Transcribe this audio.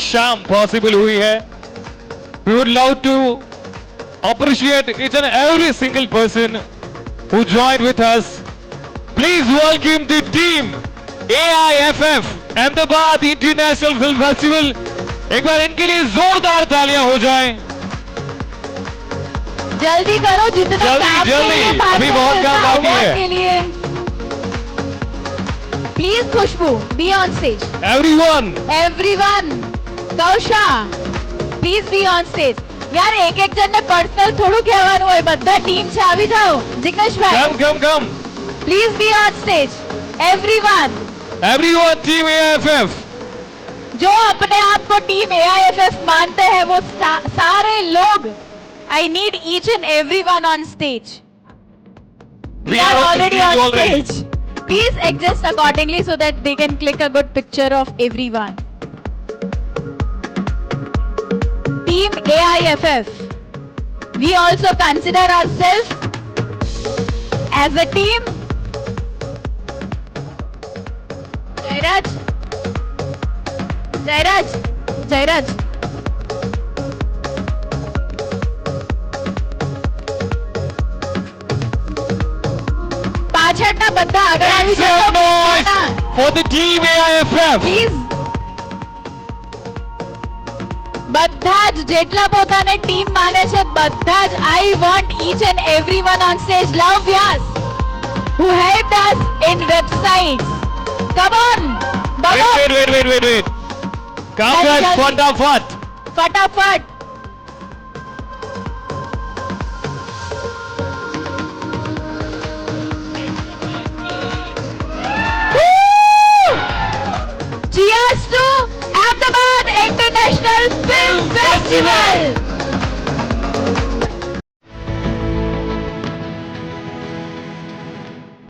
शाम पॉसिबल हुई है. We would love to appreciate each and every single person who joined with us. Please welcome the team AIFF Ahmedabad International Film Festival. एक बार इनके लिए जोरदार तालियां हो जाएं. जल्दी करो, जितना काम के लिए जल्दी, बात अभी बहुत काम बाकी है. के लिए please Khushboo be on stage. Everyone, Kausha please be on stage. યાર એક જણને પર્સનલ થોડું કહેવાનું હોય, બધા ટીમ છે, આવી જાઓ. Jigneshbhai come. Please be on stage. Everyone, team AIFF. जो अपने आप को टीम AIFF मानते हैं वो सारे लोग, I need each and everyone on stage. We are already on stage. Please adjust accordingly so that they can click a good picture of everyone. Team AIFF. We also consider ourselves as a team. Jairaj. પાછળના બધા આગળ આવી Make some noise જાઓ. for the team AIFF. Please બધા જ જેટલા પોતાને team માને છે બધા જ I want each and everyone on stage. Love Vyas who helped us in websites. Come on. Wait. Come guys, फटाफट. Cheers to Ahmedabad International Film Festival.